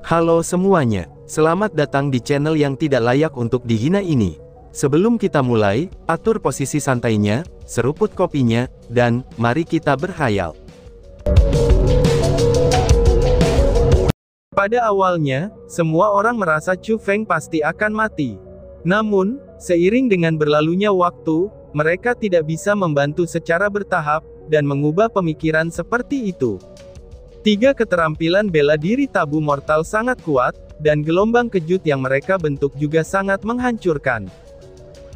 Halo semuanya, selamat datang di channel yang tidak layak untuk dihina ini. Sebelum kita mulai, atur posisi santainya, seruput kopinya, dan mari kita berkhayal. Pada awalnya, semua orang merasa Chu Feng pasti akan mati. Namun, seiring dengan berlalunya waktu, mereka tidak bisa membantu secara bertahap, dan mengubah pemikiran seperti itu. 3 keterampilan bela diri tabu mortal sangat kuat, dan gelombang kejut yang mereka bentuk juga sangat menghancurkan.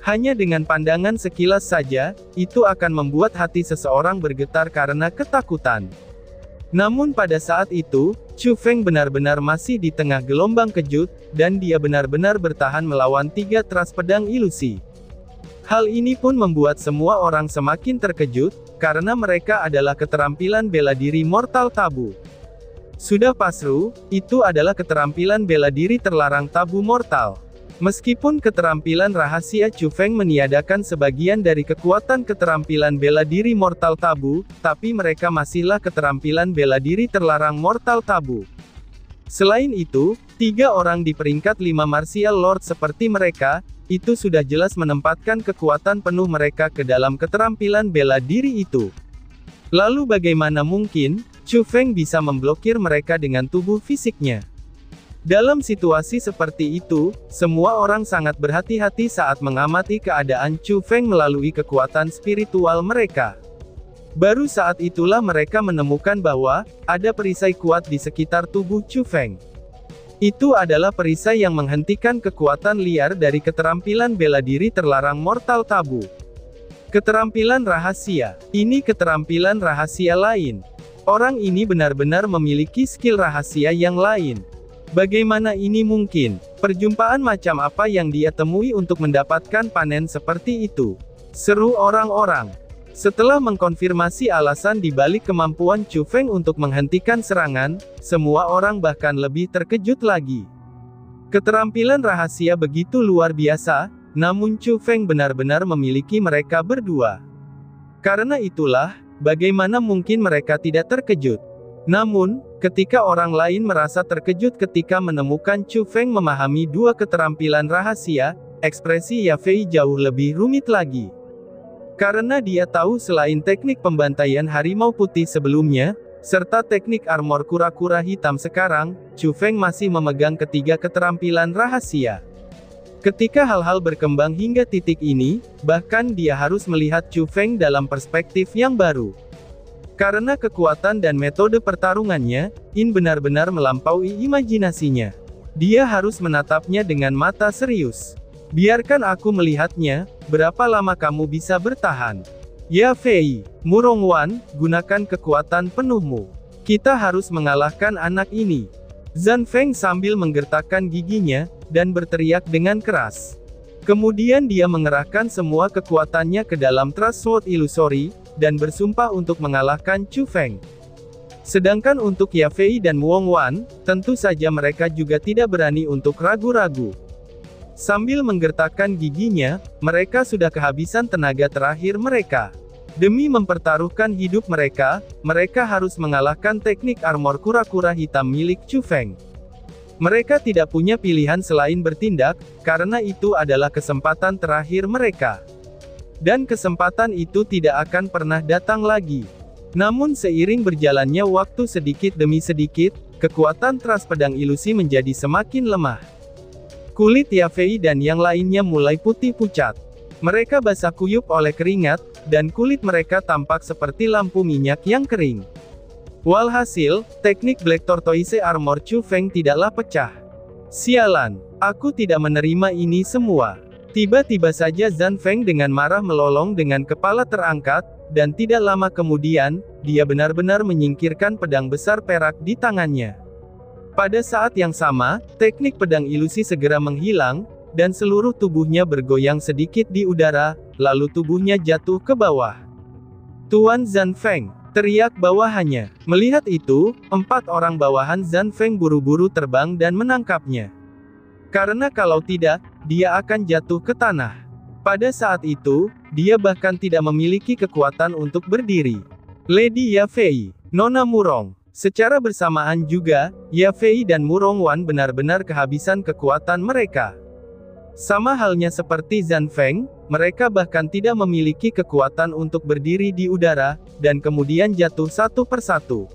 Hanya dengan pandangan sekilas saja, itu akan membuat hati seseorang bergetar karena ketakutan. Namun pada saat itu, Chu Feng benar-benar masih di tengah gelombang kejut, dan dia benar-benar bertahan melawan 3 teras pedang ilusi. Hal ini pun membuat semua orang semakin terkejut, karena mereka adalah keterampilan bela diri mortal tabu. Sudah pasru, itu adalah keterampilan bela diri terlarang tabu mortal. Meskipun keterampilan rahasia Chu Feng meniadakan sebagian dari kekuatan keterampilan bela diri mortal tabu, tapi mereka masihlah keterampilan bela diri terlarang mortal tabu. Selain itu, 3 orang di peringkat 5 martial lord seperti mereka, itu sudah jelas menempatkan kekuatan penuh mereka ke dalam keterampilan bela diri itu. Lalu bagaimana mungkin, Chu Feng bisa memblokir mereka dengan tubuh fisiknya? Dalam situasi seperti itu, semua orang sangat berhati-hati saat mengamati keadaan Chu Feng melalui kekuatan spiritual mereka. Baru saat itulah mereka menemukan bahwa, ada perisai kuat di sekitar tubuh Chu Feng. Itu adalah perisai yang menghentikan kekuatan liar dari keterampilan bela diri terlarang mortal tabu. Keterampilan rahasia. Ini keterampilan rahasia lain. Orang ini benar-benar memiliki skill rahasia yang lain. Bagaimana ini mungkin? Perjumpaan macam apa yang dia temui untuk mendapatkan panen seperti itu? Seru orang-orang. Setelah mengkonfirmasi alasan di balik kemampuan Chu Feng untuk menghentikan serangan, semua orang bahkan lebih terkejut lagi. Keterampilan rahasia begitu luar biasa, namun Chu Feng benar-benar memiliki mereka berdua. Karena itulah, bagaimana mungkin mereka tidak terkejut? Namun, ketika orang lain merasa terkejut ketika menemukan Chu Feng memahami 2 keterampilan rahasia, ekspresi Ye Fei jauh lebih rumit lagi. Karena dia tahu selain teknik pembantaian harimau putih sebelumnya, serta teknik armor kura-kura hitam sekarang, Chu Feng masih memegang ketiga keterampilan rahasia. Ketika hal-hal berkembang hingga titik ini, bahkan dia harus melihat Chu Feng dalam perspektif yang baru. Karena kekuatan dan metode pertarungannya, ini benar-benar melampaui imajinasinya. Dia harus menatapnya dengan mata serius. Biarkan aku melihatnya, berapa lama kamu bisa bertahan? Ye Fei, Murong-wan, gunakan kekuatan penuhmu. Kita harus mengalahkan anak ini. Zhan Feng sambil menggertakkan giginya, dan berteriak dengan keras. Kemudian dia mengerahkan semua kekuatannya ke dalam Trust Sword Illusory, dan bersumpah untuk mengalahkan Chu Feng. Sedangkan untuk Ye Fei dan Murong-wan, tentu saja mereka juga tidak berani untuk ragu-ragu. Sambil menggertakkan giginya, mereka sudah kehabisan tenaga terakhir mereka. Demi mempertaruhkan hidup mereka, mereka harus mengalahkan teknik armor kura-kura hitam milik Chu Feng. Mereka tidak punya pilihan selain bertindak, karena itu adalah kesempatan terakhir mereka. Dan kesempatan itu tidak akan pernah datang lagi. Namun seiring berjalannya waktu sedikit demi sedikit, kekuatan teras pedang ilusi menjadi semakin lemah. Kulit Ye Fei dan yang lainnya mulai putih pucat. Mereka basah kuyup oleh keringat, dan kulit mereka tampak seperti lampu minyak yang kering. Walhasil, teknik Black Tortoise Armor Chu Feng tidaklah pecah. Sialan, aku tidak menerima ini semua. Tiba-tiba saja Zhan Feng dengan marah melolong dengan kepala terangkat, dan tidak lama kemudian, dia benar-benar menyingkirkan pedang besar perak di tangannya. Pada saat yang sama, teknik pedang ilusi segera menghilang, dan seluruh tubuhnya bergoyang sedikit di udara, lalu tubuhnya jatuh ke bawah. Tuan Zhan Feng, teriak bawahannya. Melihat itu, 4 orang bawahan Zhan Feng buru-buru terbang dan menangkapnya. Karena kalau tidak, dia akan jatuh ke tanah. Pada saat itu, dia bahkan tidak memiliki kekuatan untuk berdiri. Lady Ye Fei, Nona Murong, Secara bersamaan juga, Ye Fei dan Mu Rongwan benar-benar kehabisan kekuatan mereka. Sama halnya seperti Zhan Feng, mereka bahkan tidak memiliki kekuatan untuk berdiri di udara, dan kemudian jatuh satu persatu.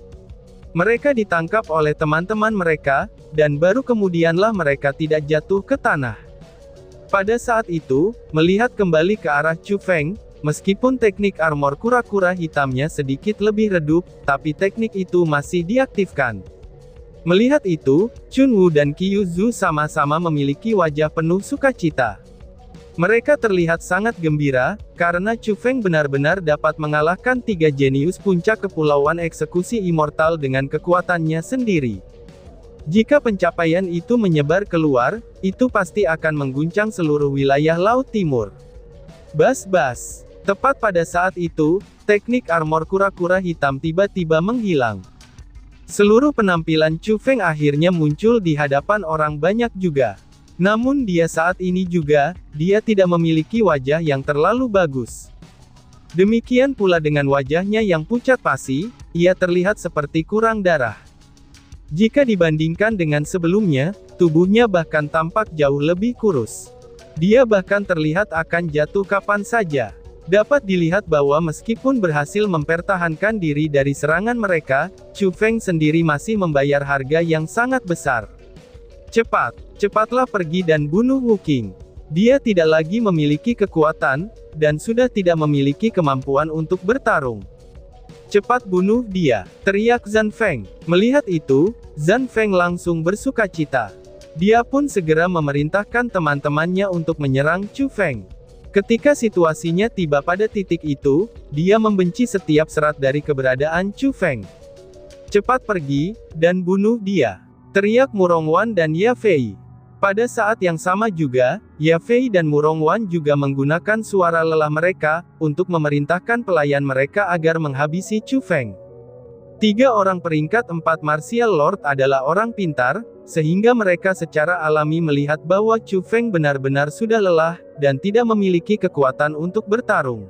Mereka ditangkap oleh teman-teman mereka, dan baru kemudianlah mereka tidak jatuh ke tanah. Pada saat itu, melihat kembali ke arah Chu Feng, meskipun teknik armor kura-kura hitamnya sedikit lebih redup, tapi teknik itu masih diaktifkan. Melihat itu, Chun Wu dan Qiu Zhu sama-sama memiliki wajah penuh sukacita. Mereka terlihat sangat gembira, karena Chu Feng benar-benar dapat mengalahkan 3 jenius puncak kepulauan eksekusi immortal dengan kekuatannya sendiri. Jika pencapaian itu menyebar keluar, itu pasti akan mengguncang seluruh wilayah Laut Timur. Bas-bas. Tepat pada saat itu, teknik armor kura-kura hitam tiba-tiba menghilang. Seluruh penampilan Chu Feng akhirnya muncul di hadapan orang banyak juga. Namun saat ini juga, dia tidak memiliki wajah yang terlalu bagus. Demikian pula dengan wajahnya yang pucat pasi, ia terlihat seperti kurang darah. Jika dibandingkan dengan sebelumnya, tubuhnya bahkan tampak jauh lebih kurus. Dia bahkan terlihat akan jatuh kapan saja. Dapat dilihat bahwa meskipun berhasil mempertahankan diri dari serangan mereka, Chu Feng sendiri masih membayar harga yang sangat besar. Cepatlah pergi dan bunuh Wu Qing. Dia tidak lagi memiliki kekuatan, dan sudah tidak memiliki kemampuan untuk bertarung. Cepat bunuh dia, teriak Zhan Feng. Melihat itu, Zhan Feng langsung bersukacita. Dia pun segera memerintahkan teman-temannya untuk menyerang Chu Feng. Ketika situasinya tiba pada titik itu, dia membenci setiap serat dari keberadaan Chu Feng. Cepat pergi, dan bunuh dia, teriak Mu Rongwan dan Ye Fei. Pada saat yang sama juga, Ye Fei dan Mu Rongwan juga menggunakan suara lelah mereka, untuk memerintahkan pelayan mereka agar menghabisi Chu Feng. 3 orang peringkat 4 Martial Lord adalah orang pintar, sehingga mereka secara alami melihat bahwa Chu Feng benar-benar sudah lelah, dan tidak memiliki kekuatan untuk bertarung.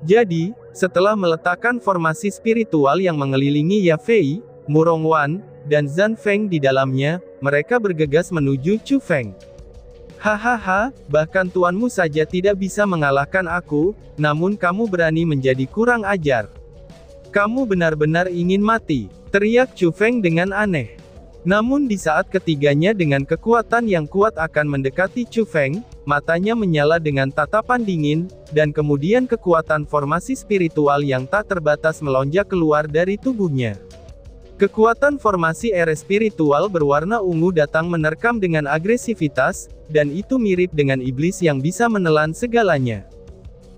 Jadi, setelah meletakkan formasi spiritual yang mengelilingi Ye Fei, Mu Rongwan, dan Zhan Feng di dalamnya, mereka bergegas menuju Chu Feng. Hahaha, bahkan tuanmu saja tidak bisa mengalahkan aku, namun kamu berani menjadi kurang ajar. Kamu benar-benar ingin mati, teriak Chu Feng dengan aneh. Namun di saat ketiganya dengan kekuatan yang kuat akan mendekati Chu Feng, matanya menyala dengan tatapan dingin, dan kemudian kekuatan formasi spiritual yang tak terbatas melonjak keluar dari tubuhnya. Kekuatan formasi era spiritual berwarna ungu datang menerkam dengan agresivitas, dan itu mirip dengan iblis yang bisa menelan segalanya.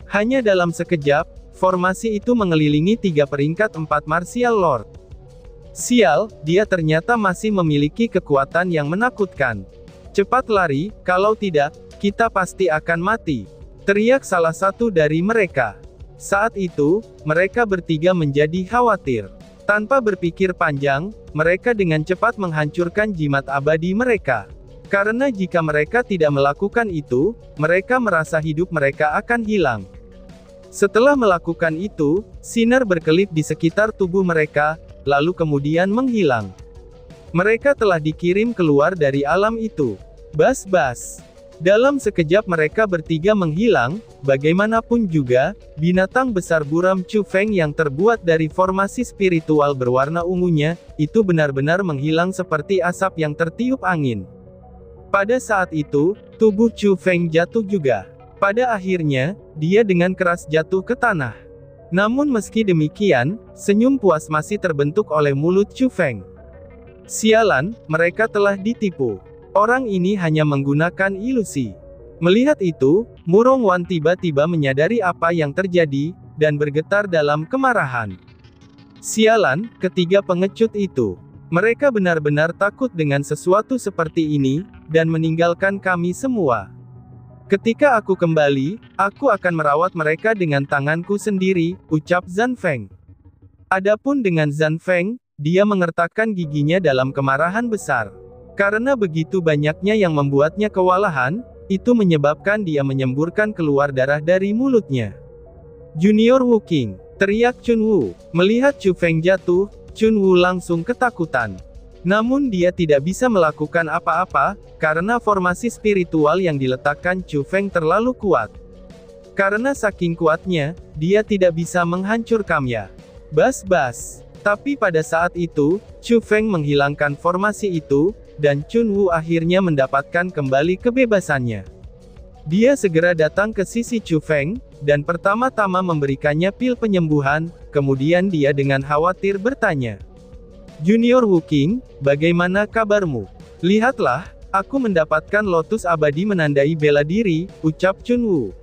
Hanya dalam sekejap, formasi itu mengelilingi 3 peringkat 4 Martial Lord. Sial, dia ternyata masih memiliki kekuatan yang menakutkan. Cepat lari, kalau tidak, kita pasti akan mati, teriak salah satu dari mereka. Saat itu, mereka bertiga menjadi khawatir. Tanpa berpikir panjang, mereka dengan cepat menghancurkan jimat abadi mereka. Karena jika mereka tidak melakukan itu, mereka merasa hidup mereka akan hilang. Setelah melakukan itu, sinar berkelip di sekitar tubuh mereka, lalu kemudian menghilang. Mereka telah dikirim keluar dari alam itu. Bas-bas. Dalam sekejap mereka bertiga menghilang, bagaimanapun juga, binatang besar buram Chu Feng yang terbuat dari formasi spiritual berwarna ungunya, itu benar-benar menghilang seperti asap yang tertiup angin. Pada saat itu, tubuh Chu Feng jatuh juga. Pada akhirnya, dia dengan keras jatuh ke tanah. Namun meski demikian, senyum puas masih terbentuk oleh mulut Chu Feng. Sialan, mereka telah ditipu. Orang ini hanya menggunakan ilusi. Melihat itu, Mu Rongwan tiba-tiba menyadari apa yang terjadi, dan bergetar dalam kemarahan. Sialan, ketiga pengecut itu. Mereka benar-benar takut dengan sesuatu seperti ini, dan meninggalkan kami semua. Ketika aku kembali, aku akan merawat mereka dengan tanganku sendiri, ucap Zhan Feng. Adapun dengan Zhan Feng, dia mengertakkan giginya dalam kemarahan besar. Karena begitu banyaknya yang membuatnya kewalahan, itu menyebabkan dia menyemburkan keluar darah dari mulutnya. Junior Wu Qing, teriak Chun Wu. Melihat Chu Feng jatuh, Chunwoo langsung ketakutan. Namun dia tidak bisa melakukan apa-apa, karena formasi spiritual yang diletakkan Chu Feng terlalu kuat. Karena saking kuatnya, dia tidak bisa menghancurkannya. Bas-bas. Tapi pada saat itu, Chu Feng menghilangkan formasi itu, dan Chunwoo akhirnya mendapatkan kembali kebebasannya. Dia segera datang ke sisi Chu Feng, dan pertama-tama memberikannya pil penyembuhan, kemudian dia dengan khawatir bertanya. Junior Wu Qing, bagaimana kabarmu? Lihatlah, aku mendapatkan lotus abadi menandai bela diri, ucap Chunwoo.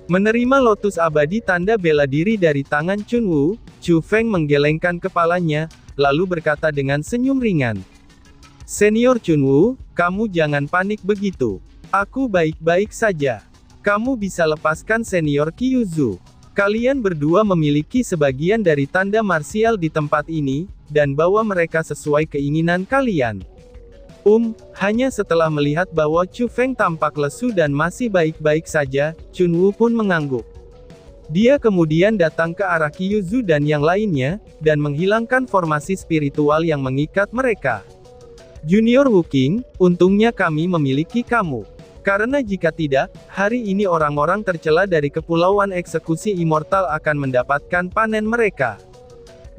Menerima lotus abadi tanda bela diri dari tangan Chunwoo, Chu Feng menggelengkan kepalanya, lalu berkata dengan senyum ringan. Senior Chunwoo, kamu jangan panik begitu. Aku baik-baik saja. Kamu bisa lepaskan Senior Kyuzu. Kalian berdua memiliki sebagian dari tanda marsial di tempat ini, dan bawa mereka sesuai keinginan kalian. Hanya setelah melihat bahwa Chu Feng tampak lesu dan masih baik-baik saja, Chunwoo pun mengangguk. Dia kemudian datang ke arah Kyuzu dan yang lainnya, dan menghilangkan formasi spiritual yang mengikat mereka. Junior Wu Qing, untungnya kami memiliki kamu. Karena jika tidak, hari ini orang-orang tercela dari Kepulauan Eksekusi Immortal akan mendapatkan panen mereka.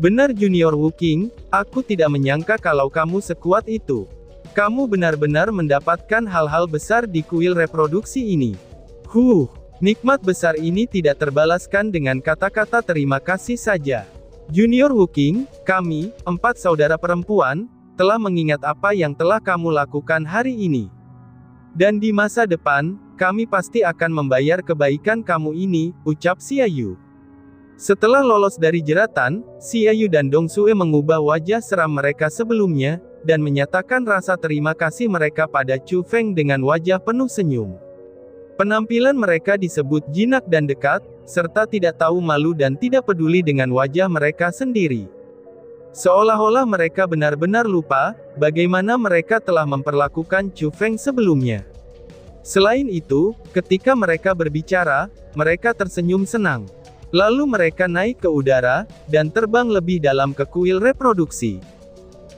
Benar Junior Wu Qing, aku tidak menyangka kalau kamu sekuat itu. Kamu benar-benar mendapatkan hal-hal besar di kuil reproduksi ini. Nikmat besar ini tidak terbalaskan dengan kata-kata terima kasih saja. Junior Wu Qing, kami, 4 saudara perempuan, telah mengingat apa yang telah kamu lakukan hari ini. Dan di masa depan, kami pasti akan membayar kebaikan kamu ini, ucap Xia Yu. Setelah lolos dari jeratan, Xia Yu dan Dong Sue mengubah wajah seram mereka sebelumnya, dan menyatakan rasa terima kasih mereka pada Chu Feng dengan wajah penuh senyum. Penampilan mereka disebut jinak dan dekat, serta tidak tahu malu dan tidak peduli dengan wajah mereka sendiri. Seolah-olah mereka benar-benar lupa, bagaimana mereka telah memperlakukan Chu Feng sebelumnya. Selain itu, ketika mereka berbicara, mereka tersenyum senang. Lalu mereka naik ke udara, dan terbang lebih dalam ke kuil reproduksi.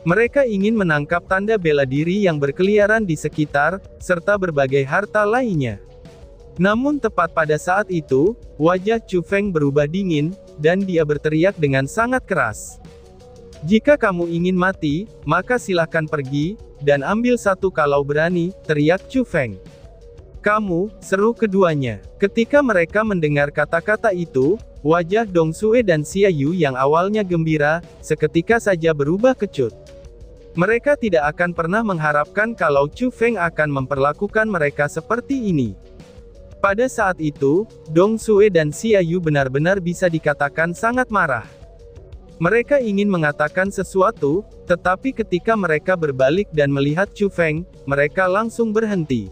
Mereka ingin menangkap tanda bela diri yang berkeliaran di sekitar, serta berbagai harta lainnya. Namun tepat pada saat itu, wajah Chu Feng berubah dingin, dan dia berteriak dengan sangat keras. Jika kamu ingin mati, maka silahkan pergi, dan ambil satu kalau berani, teriak Chu Feng. Kamu, seru keduanya. Ketika mereka mendengar kata-kata itu, wajah Dong Sue dan Xia Yu yang awalnya gembira, seketika saja berubah kecut. Mereka tidak akan pernah mengharapkan kalau Chu Feng akan memperlakukan mereka seperti ini. Pada saat itu, Dong Sue dan Xia Yu benar-benar bisa dikatakan sangat marah. Mereka ingin mengatakan sesuatu, tetapi ketika mereka berbalik dan melihat Chu Feng, mereka langsung berhenti.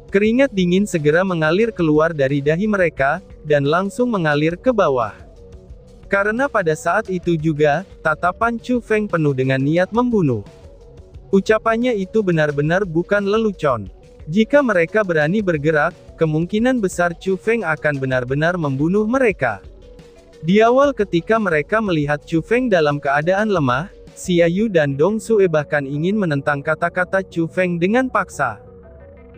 Keringat dingin segera mengalir keluar dari dahi mereka, dan langsung mengalir ke bawah. Karena pada saat itu juga, tatapan Chu Feng penuh dengan niat membunuh. Ucapannya itu benar-benar bukan lelucon. Jika mereka berani bergerak, kemungkinan besar Chu Feng akan benar-benar membunuh mereka. Di awal ketika mereka melihat Chu Feng dalam keadaan lemah, Xia Yu dan Dong Sue bahkan ingin menentang kata-kata Chu Feng dengan paksa.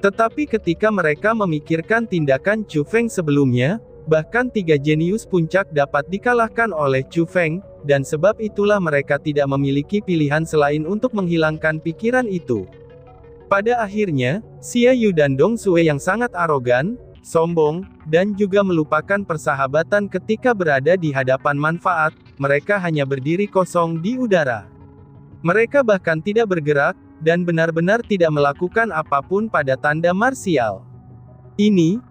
Tetapi ketika mereka memikirkan tindakan Chu Feng sebelumnya, bahkan 3 jenius puncak dapat dikalahkan oleh Chu Feng, dan sebab itulah mereka tidak memiliki pilihan selain untuk menghilangkan pikiran itu. Pada akhirnya, Xia Yu dan Dong Sue yang sangat arogan, sombong, dan juga melupakan persahabatan ketika berada di hadapan manfaat, mereka hanya berdiri kosong di udara. Mereka bahkan tidak bergerak, dan benar-benar tidak melakukan apapun pada tanda marsial.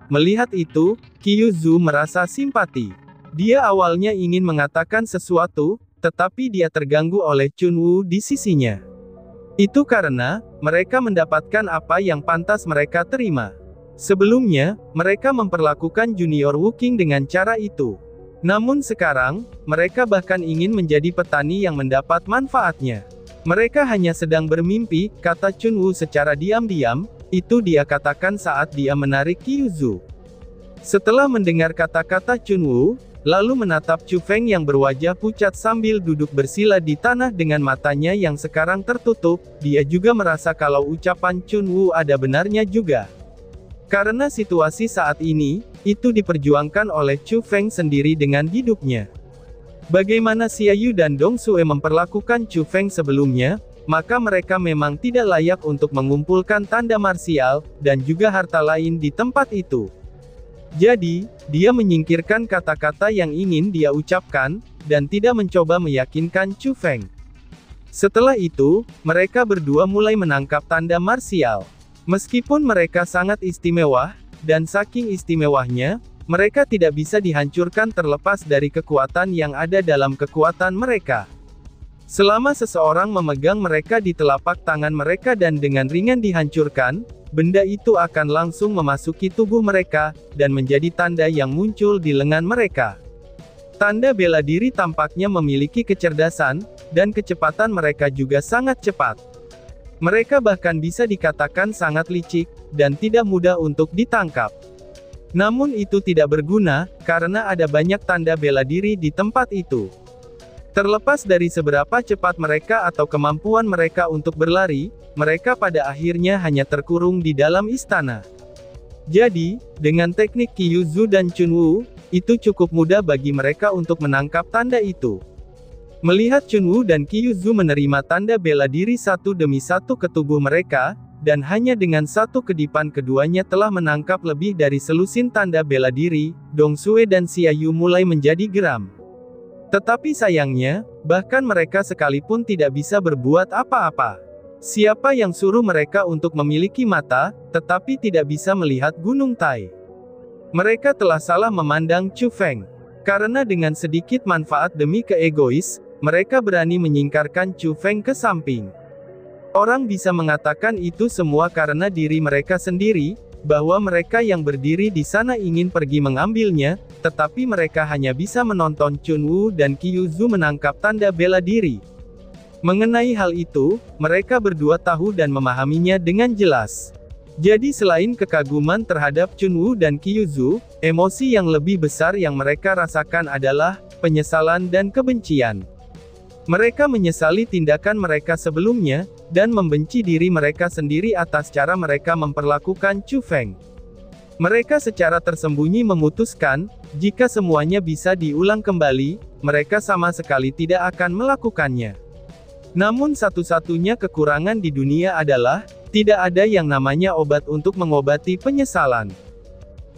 Melihat itu, Kyuzu merasa simpati. Dia awalnya ingin mengatakan sesuatu, tetapi dia terganggu oleh Chunwoo di sisinya. Itu karena, mereka mendapatkan apa yang pantas mereka terima. Sebelumnya, mereka memperlakukan Junior Wu Qing dengan cara itu. Namun sekarang, mereka bahkan ingin menjadi petani yang mendapat manfaatnya. Mereka hanya sedang bermimpi, kata Chunwoo secara diam-diam, itu dia katakan saat dia menarik Kyuzu. Setelah mendengar kata-kata Chunwoo, lalu menatap Chu Feng yang berwajah pucat sambil duduk bersila di tanah dengan matanya yang sekarang tertutup. Dia juga merasa kalau ucapan Chun Wu ada benarnya juga. Karena situasi saat ini, itu diperjuangkan oleh Chu Feng sendiri dengan hidupnya. Bagaimana Xia Yu dan Dong Sue memperlakukan Chu Feng sebelumnya, maka mereka memang tidak layak untuk mengumpulkan tanda marsial, dan juga harta lain di tempat itu. Jadi, dia menyingkirkan kata-kata yang ingin dia ucapkan, dan tidak mencoba meyakinkan Chu Feng. Setelah itu, mereka berdua mulai menangkap tanda marsial. Meskipun mereka sangat istimewa, dan saking istimewanya, mereka tidak bisa dihancurkan terlepas dari kekuatan yang ada dalam kekuatan mereka. Selama seseorang memegang mereka di telapak tangan mereka dan dengan ringan dihancurkan, benda itu akan langsung memasuki tubuh mereka, dan menjadi tanda yang muncul di lengan mereka. Tanda bela diri tampaknya memiliki kecerdasan, dan kecepatan mereka juga sangat cepat. Mereka bahkan bisa dikatakan sangat licik, dan tidak mudah untuk ditangkap. Namun itu tidak berguna, karena ada banyak tanda bela diri di tempat itu. Terlepas dari seberapa cepat mereka atau kemampuan mereka untuk berlari, mereka pada akhirnya hanya terkurung di dalam istana. Jadi, dengan teknik Kyuzu dan Chun Wu, itu cukup mudah bagi mereka untuk menangkap tanda itu. Melihat Chun Wu dan Kyuzu menerima tanda bela diri satu demi satu ke tubuh mereka, dan hanya dengan satu kedipan keduanya telah menangkap lebih dari selusin tanda bela diri, Dong Sue dan Xia Yu mulai menjadi geram. Tetapi sayangnya, bahkan mereka sekalipun tidak bisa berbuat apa-apa. Siapa yang suruh mereka untuk memiliki mata, tetapi tidak bisa melihat Gunung Tai? Mereka telah salah memandang Chu Feng. Karena dengan sedikit manfaat demi keegois, mereka berani menyingkarkan Chu Feng ke samping. Orang bisa mengatakan itu semua karena diri mereka sendiri, bahwa mereka yang berdiri di sana ingin pergi mengambilnya, tetapi mereka hanya bisa menonton Chun Wu dan Kyuzu menangkap tanda bela diri. Mengenai hal itu, mereka berdua tahu dan memahaminya dengan jelas. Jadi selain kekaguman terhadap Chun Wu dan Kyuzu, emosi yang lebih besar yang mereka rasakan adalah penyesalan dan kebencian. Mereka menyesali tindakan mereka sebelumnya, dan membenci diri mereka sendiri atas cara mereka memperlakukan Chu Feng. Mereka secara tersembunyi memutuskan, jika semuanya bisa diulang kembali, mereka sama sekali tidak akan melakukannya. Namun satu-satunya kekurangan di dunia adalah, tidak ada yang namanya obat untuk mengobati penyesalan.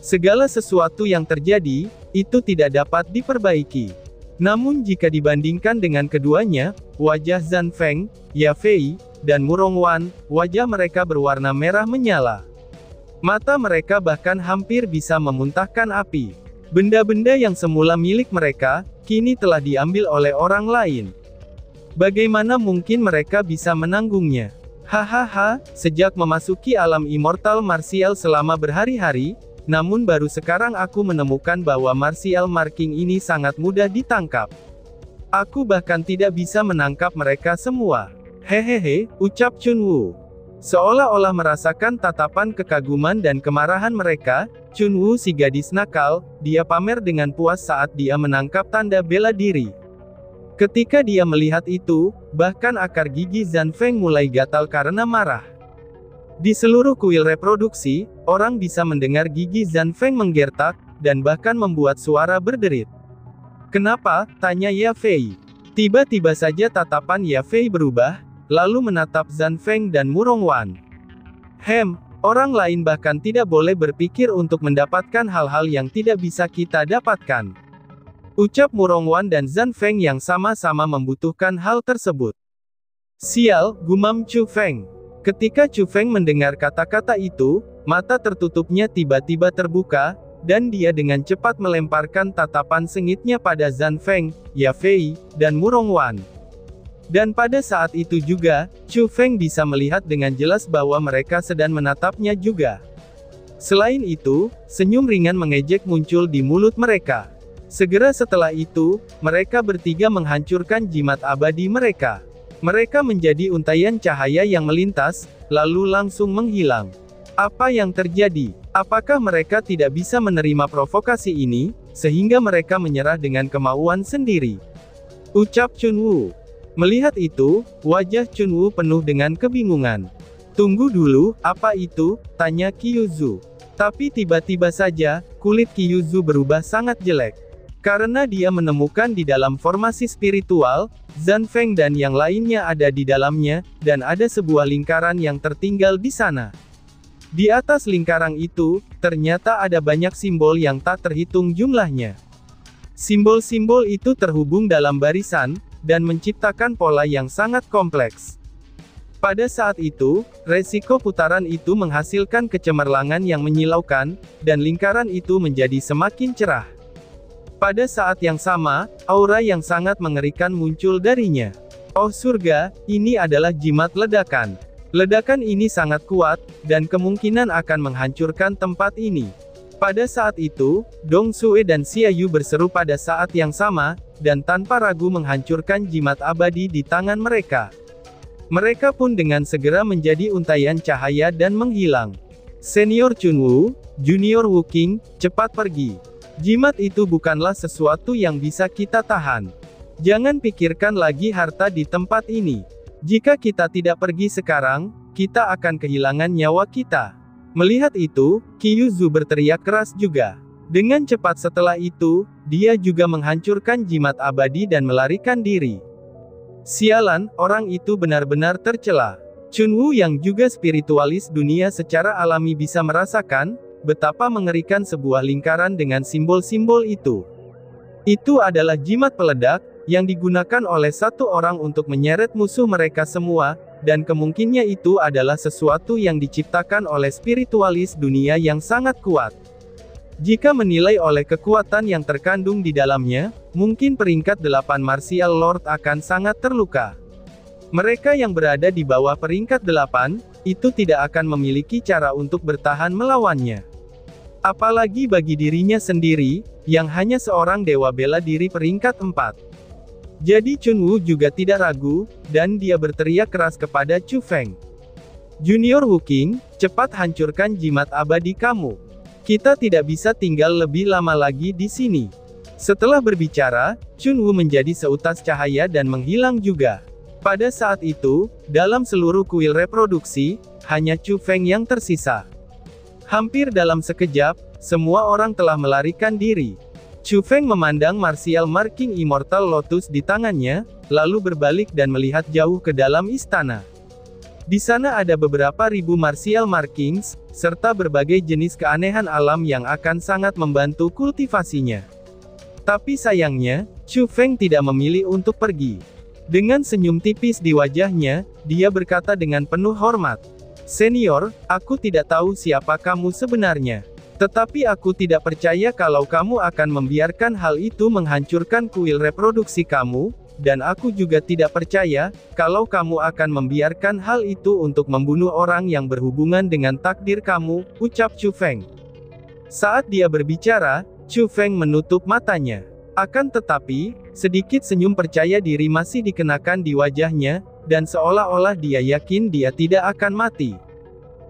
Segala sesuatu yang terjadi, itu tidak dapat diperbaiki. Namun jika dibandingkan dengan keduanya, wajah Zhan Feng, Ya Fei, dan Murong Wan, wajah mereka berwarna merah menyala. Mata mereka bahkan hampir bisa memuntahkan api. Benda-benda yang semula milik mereka, kini telah diambil oleh orang lain. Bagaimana mungkin mereka bisa menanggungnya? Hahaha, sejak memasuki alam immortal martial selama berhari-hari, namun baru sekarang aku menemukan bahwa martial marking ini sangat mudah ditangkap. Aku bahkan tidak bisa menangkap mereka semua. Hehehe, ucap Chun Wu. Seolah-olah merasakan tatapan kekaguman dan kemarahan mereka, Chun Wu si gadis nakal, dia pamer dengan puas saat dia menangkap tanda bela diri. Ketika dia melihat itu, bahkan akar gigi Zhan Feng mulai gatal karena marah. Di seluruh kuil reproduksi, orang bisa mendengar gigi Zhan Feng menggertak, dan bahkan membuat suara berderit. Kenapa? Tanya Ya Fei. Tiba-tiba saja tatapan Ya Fei berubah, lalu menatap Zhan Feng dan Murong Wan. Orang lain bahkan tidak boleh berpikir untuk mendapatkan hal-hal yang tidak bisa kita dapatkan. Ucap Murong Wan dan Zhan Feng yang sama-sama membutuhkan hal tersebut. Sial, gumam Chu Feng. Ketika Chu Feng mendengar kata-kata itu, mata tertutupnya tiba-tiba terbuka, dan dia dengan cepat melemparkan tatapan sengitnya pada Zhan Feng, Ya Fei, dan Murong Wan. Dan pada saat itu juga, Chu Feng bisa melihat dengan jelas bahwa mereka sedang menatapnya juga. Selain itu, senyum ringan mengejek muncul di mulut mereka. Segera setelah itu, mereka bertiga menghancurkan jimat abadi mereka. Mereka menjadi untaian cahaya yang melintas, lalu langsung menghilang. Apa yang terjadi? Apakah mereka tidak bisa menerima provokasi ini? sehingga mereka menyerah dengan kemauan sendiri. Ucap Chunwoo. Melihat itu, wajah Chunwoo penuh dengan kebingungan. Tunggu dulu, apa itu? Tanya Kyuzu. Tapi tiba-tiba saja, kulit Kyuzu berubah sangat jelek. Karena dia menemukan di dalam formasi spiritual, Zanfeng dan yang lainnya ada di dalamnya, dan ada sebuah lingkaran yang tertinggal di sana. Di atas lingkaran itu, ternyata ada banyak simbol yang tak terhitung jumlahnya. Simbol-simbol itu terhubung dalam barisan, dan menciptakan pola yang sangat kompleks. Pada saat itu, resiko putaran itu menghasilkan kecemerlangan yang menyilaukan, dan lingkaran itu menjadi semakin cerah. Pada saat yang sama, aura yang sangat mengerikan muncul darinya. Oh surga, ini adalah jimat ledakan. Ledakan ini sangat kuat, dan kemungkinan akan menghancurkan tempat ini. Pada saat itu, Dong Sue dan Xia Yu berseru pada saat yang sama, dan tanpa ragu menghancurkan jimat abadi di tangan mereka. Mereka pun dengan segera menjadi untaian cahaya dan menghilang. Senior Chunwoo, Junior Wooking, cepat pergi. Jimat itu bukanlah sesuatu yang bisa kita tahan. Jangan pikirkan lagi harta di tempat ini. Jika kita tidak pergi sekarang, kita akan kehilangan nyawa kita. Melihat itu, Kyuzu berteriak keras juga. Dengan cepat setelah itu, dia juga menghancurkan jimat abadi dan melarikan diri. Sialan, orang itu benar-benar tercela. Chunwoo yang juga spiritualis dunia secara alami bisa merasakan, betapa mengerikan sebuah lingkaran dengan simbol-simbol itu. Itu adalah jimat peledak, yang digunakan oleh satu orang untuk menyeret musuh mereka semua, dan kemungkinannya itu adalah sesuatu yang diciptakan oleh spiritualis dunia yang sangat kuat. Jika menilai oleh kekuatan yang terkandung di dalamnya, mungkin peringkat 8 Martial Lord akan sangat terluka. Mereka yang berada di bawah peringkat 8, itu tidak akan memiliki cara untuk bertahan melawannya. Apalagi bagi dirinya sendiri, yang hanya seorang dewa bela diri peringkat 4. Jadi Chunwoo juga tidak ragu, dan dia berteriak keras kepada Chu Feng. Junior Wooking, cepat hancurkan jimat abadi kamu. Kita tidak bisa tinggal lebih lama lagi di sini. Setelah berbicara, Chunwoo menjadi seutas cahaya dan menghilang juga. Pada saat itu, dalam seluruh kuil reproduksi, hanya Chu Feng yang tersisa. Hampir dalam sekejap, semua orang telah melarikan diri. Chu Feng memandang Martial Marking Immortal Lotus di tangannya, lalu berbalik dan melihat jauh ke dalam istana. Di sana ada beberapa ribu Martial Markings, serta berbagai jenis keanehan alam yang akan sangat membantu kultivasinya. Tapi sayangnya, Chu Feng tidak memilih untuk pergi. Dengan senyum tipis di wajahnya, dia berkata dengan penuh hormat, "Senior, aku tidak tahu siapa kamu sebenarnya. Tetapi aku tidak percaya kalau kamu akan membiarkan hal itu menghancurkan kuil reproduksi kamu, dan aku juga tidak percaya, kalau kamu akan membiarkan hal itu untuk membunuh orang yang berhubungan dengan takdir kamu," ucap Chu Feng. Saat dia berbicara, Chu Feng menutup matanya. Akan tetapi, sedikit senyum percaya diri masih dikenakan di wajahnya, dan seolah-olah dia yakin dia tidak akan mati.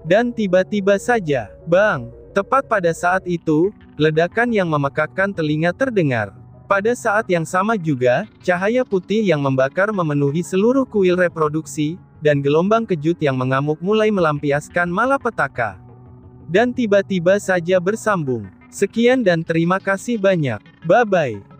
Dan tiba-tiba saja, bang! Tepat pada saat itu, ledakan yang memekakkan telinga terdengar. Pada saat yang sama juga, cahaya putih yang membakar memenuhi seluruh kuil reproduksi, dan gelombang kejut yang mengamuk mulai melampiaskan malapetaka. Dan tiba-tiba saja bersambung. Sekian dan terima kasih banyak. Bye-bye.